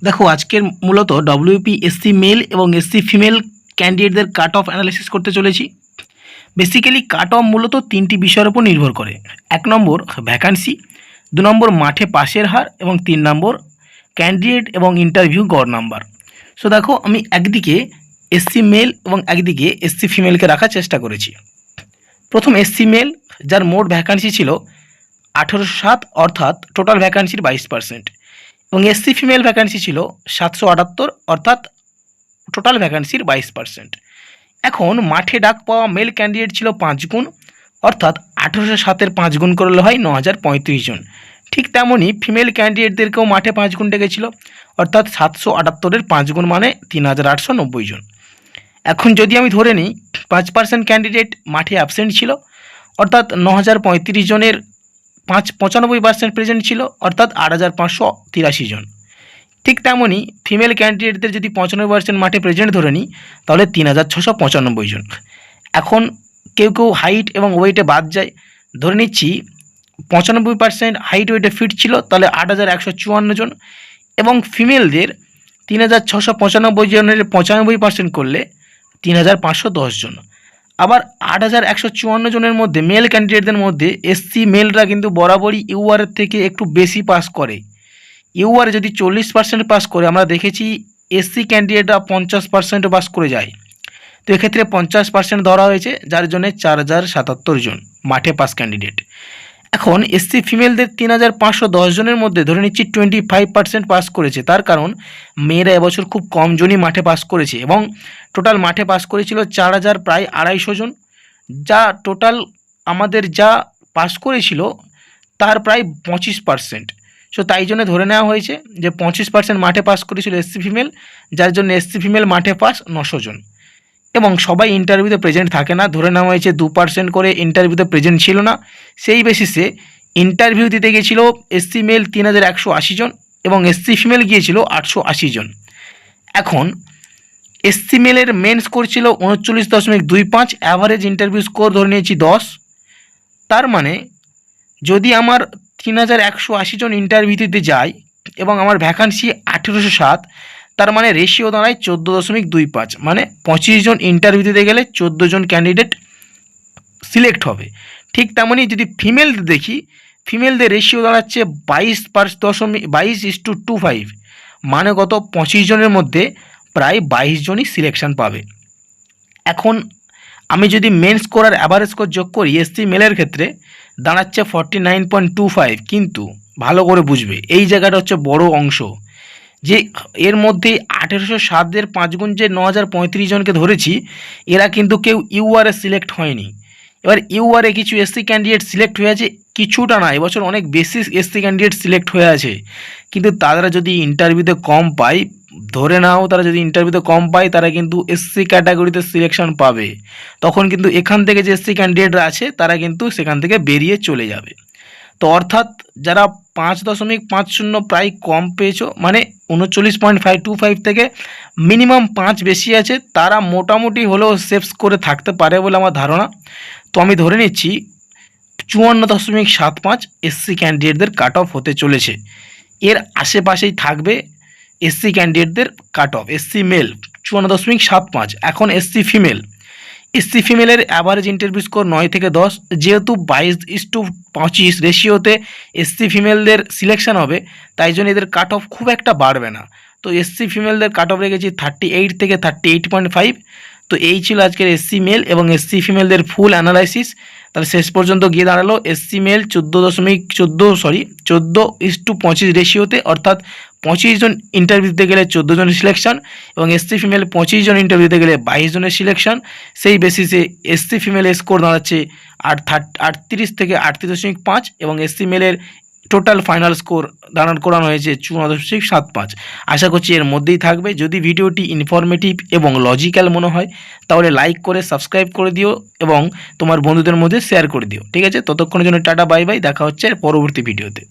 দেখো আজকের মূলত ডব্লিউপি এসসি মেল এবং এসসি ফিমেল ক্যান্ডিডেটদের কাট অফ অ্যানালিসিস করতে চলেছি। বেসিক্যালি কাট অফ মূলত তিনটি বিষয়ের উপর নির্ভর করে। 1 নম্বর ভ্যাকান্সি, 2 নম্বর মাঠে পাসের হার এবং 3 নম্বর ক্যান্ডিডেট এবং ইন্টারভিউ গড় নাম্বার। সো দেখো আমি একদিকে এসসি মেল এবং একদিকে এসসি ফিমেলকে রাখার চেষ্টা করেছি। প্রথম এসসি মেল, যার মোট ভ্যাকান্সি ছিল 1807, অর্থাৎ টোটাল ভ্যাকান্সির 22%, এবং এসসি ফিমেল ভ্যাকান্সি ছিল 778, অর্থাৎ টোটাল ভ্যাকান্সির 22%। এখন মাঠে ডাক পাওয়া মেল ক্যান্ডিডেট ছিল 5 গুণ, অর্থাৎ 1807-এর 5 গুণ করলে হয় 9035 জন। ঠিক তেমনই ফিমেল ক্যান্ডিডেটদেরকেও মাঠে 5 গুণ ডেকেছিল, অর্থাৎ 778-এর 5 গুণ মানে 3890 জন। এখন যদি আমি ধরে নিই 5% ক্যান্ডিডেট মাঠে অ্যাবসেন্ট ছিল, অর্থাৎ 9035 জনের 95% প্রেজেন্ট ছিল, অর্থাৎ 8583 জন। ঠিক তেমনই ফিমেল ক্যান্ডিডেটদের যদি 95% মাঠে প্রেজেন্ট ধরে নিই, তাহলে 3695 জন। এখন কেউ কেউ হাইট এবং ওয়েটে বাদ যায়, ধরে নিচ্ছি 95% হাইট ওয়েটে ফিট ছিল, তাহলে 8154 জন, এবং ফিমেলদের 3695 জনের 95% করলে 3510 জন। আবার 8154 জনের মধ্যে মেল ক্যান্ডিডেটদের মধ্যে এসসি মেলরা কিন্তু বরাবরই ইউআরের থেকে একটু বেশি পাস করে। ইউআরে যদি 40% পাস করে, আমরা দেখেছি এসসি ক্যান্ডিডেটরা 50% পাস করে যায়। তো এক্ষেত্রে 50% ধরা হয়েছে, যার জন্য 4077 জন মাঠে পাস ক্যান্ডিডেট। এখন এসসি ফিমেলদের 3510 জনের মধ্যে ধরে নিচ্ছি 25% পাস করেছে। তার কারণ মেয়েরা এবছর খুব কম জনই মাঠে পাস করেছে, এবং টোটাল মাঠে পাস করেছিল 4000 প্রায় 250 জন, যা টোটাল আমাদের যা পাস করেছিল তার প্রায় 25%। সো তাই জন্য ধরে নেওয়া হয়েছে যে 25% মাঠে পাস করেছিল এসসি ফিমেল, যার জন্য এসসি ফিমেল মাঠে পাস 900 জন। এবং সবাই ইন্টারভিউতে প্রেজেন্ট থাকে না, ধরে নেওয়া হয়েছে 2% করে ইন্টারভিউতে প্রেজেন্ট ছিল না। সেই বেসিসে ইন্টারভিউ দিতে গিয়েছিল এসসি মেল 3180 জন এবং এসসি ফিমেল গিয়েছিল 880 জন। এখন এসসি মেলের মেন স্কোর ছিল 39.25, অ্যাভারেজ ইন্টারভিউ স্কোর ধরে নিয়েছি 10। তার মানে যদি আমার 3180 জন ইন্টারভিউ দিতে যায় এবং আমার ভ্যাকান্সি 1807, তার মানে রেশিও দাঁড়ায় 14.25, মানে 25 জন ইন্টারভিউ দিতে গেলে 14 জন ক্যান্ডিডেট সিলেক্ট হবে। ঠিক তেমনই যদি ফিমেলদের দেখি, ফিমেলদের রেশিও দাঁড়াচ্ছে 22.25, মানে কত 25 জনের মধ্যে প্রায় 22 জনই সিলেকশন পাবে। এখন আমি যদি মেন স্কোর আর অ্যাভারেজ স্কোর যোগ করি, এসসি মেলের ক্ষেত্রে দাঁড়াচ্ছে 49.25, কিন্তু ভালো করে বুঝবে এই জায়গাটা হচ্ছে বড় অংশ, যে এর মধ্যে 1807-এর 5 গুণ যে 9035 জনকে ধরেছি, এরা কিন্তু কেউ ইউআরে সিলেক্ট হয়নি। এবার ইউআরে কিছু এসসি ক্যান্ডিডেট সিলেক্ট হয়ে আছে, কিছুটা না, এবছর অনেক বেশি এসসি ক্যান্ডিডেট সিলেক্ট হয়ে আছে, কিন্তু তারা যদি ইন্টারভিউতে কম পায়, ধরে নাও তারা যদি ইন্টারভিউতে কম পায়, তারা কিন্তু এসসি ক্যাটাগরিতে সিলেকশন পাবে। তখন কিন্তু এখান থেকে যে এসসি ক্যান্ডিডেটরা আছে তারা কিন্তু সেখান থেকে বেরিয়ে চলে যাবে। তো অর্থাৎ যারা 5.50 প্রায় কম পেয়েছো, মানে 39.525 থেকে মিনিমাম 5 বেশি আছে, তারা মোটামুটি হলেও সেফ করে থাকতে পারে বলে আমার ধারণা। তো আমি ধরে নিচ্ছি 54.75 এসসি ক্যান্ডিডেটদের কাট অফ হতে চলেছে। এর আশেপাশেই থাকবে এসসি ক্যান্ডিডেটদের কাট অফ। SC male 54.75। এখন এসসি ফিমেলের অ্যাভারেজ ইন্টারভিউ স্কোর 9 থেকে 10, যেহেতু 22:25 রেশিওতে এসসি ফিমেলদের সিলেকশন হবে, তাই জন্য এদের কাট অফ খুব একটা বাড়বে না। তো এসসি ফিমেলদের কাট অফ রেখেছি 38 থেকে 38.5। তো এই ছিল আজকের এসসি মেল এবং এসসি ফিমেলদের ফুল অ্যানালাইসিস। তাহলে শেষ পর্যন্ত গিয়ে দাঁড়ালো এসসি মেল 14.25 রেশিওতে, অর্থাৎ 25 জন ইন্টারভিউ দিতে গেলে 14 জনের সিলেকশন, এবং এসসি ফিমেল 25 জন ইন্টারভিউ দিতে গেলে 22 জনের সিলেকশন। সেই বেসিসে এসসি ফিমেলের স্কোর দাঁড়াচ্ছে 38 থেকে 38.5, এবং এসসি মেলের টোটাল ফাইনাল স্কোর করানো হয়েছে 54.75। আশা করছি এর মধ্যেই থাকবে। যদি ভিডিওটি ইনফরমেটিভ এবং লজিক্যাল মনে হয়, তাহলে লাইক করে সাবস্ক্রাইব করে দিও এবং তোমার বন্ধুদের মধ্যে শেয়ার করে দিও। ঠিক আছে, ততক্ষণের জন্য টাটা, বাই বাই, দেখা হচ্ছে পরবর্তী ভিডিওতে।